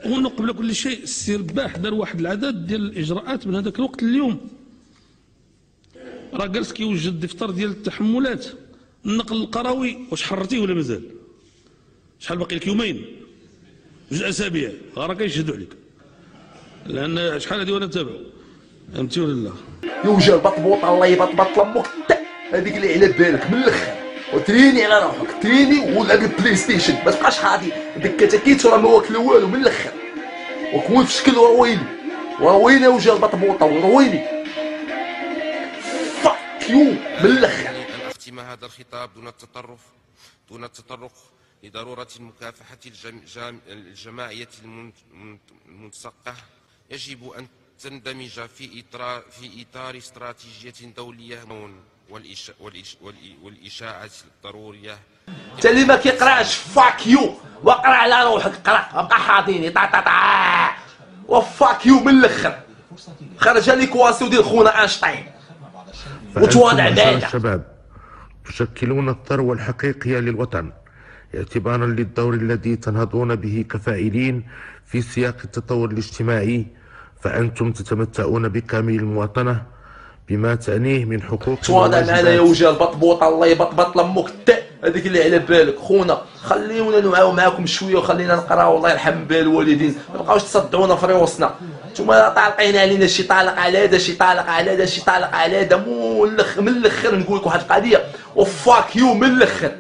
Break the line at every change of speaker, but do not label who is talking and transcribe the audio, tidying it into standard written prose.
هنا قبل كل شيء السي رباح دار واحد العدد ديال الاجراءات من هذاك الوقت اليوم، راه جالس كيوجد دفتر ديال التحملات. النقل القروي واش حررتيه ولا مازال؟ شحال باقي لك؟ يومين، جوج اسابيع، راه كيشهدوا عليك، لان شحال هذه وانا نتابعو، فهمتي ولا لا؟
يوجد بطبوط الله يبطبط لامك هذيك اللي على بالك من الاخر، وتريني على روحك، تريني ولعب البلاي ستيشن، ما تبقاش خاطي ديك كتاكيت راه ما واكل والو من الاخر، وكون في شكل ورويني ورويني وجه البطبوطه ورويني فاك يو من الاخر.
أن أختم هذا الخطاب دون التطرق لضرورة مكافحة الجماعية المنسقة. يجب أن تندمج في إطار استراتيجية دولية والإشاعة الضرورية.
انت اللي ما كيقراش فاك يو، واقرا على روحك، قرا بقى حاضيني طا طا طا وفاك يو من الاخر. خرج لي كواسي ودير خونا انشطين وتواضع بعدا.
الشباب تشكلون الثروة الحقيقية للوطن، اعتبارا للدور الذي تنهضون به كفاعلين في سياق التطور الاجتماعي، فأنتم تتمتعون بكامل المواطنة بما تعنيه من حقوق.
تواضع معنا يا وجه البطبوطه الله يبطبط لامك هذيك اللي على بالك خونا. خليونا نوعاو معاكم شويه وخلينا نقراو الله يرحم بال الوالدين، ما بقاوش تصدعونا في ريوسنا. نتوما طالقين علينا، شي طالق على هذا، شي طالق على هذا، شي طالق على هذا. من الاخر نقول لك واحد القضيه وفاك يو من الاخر.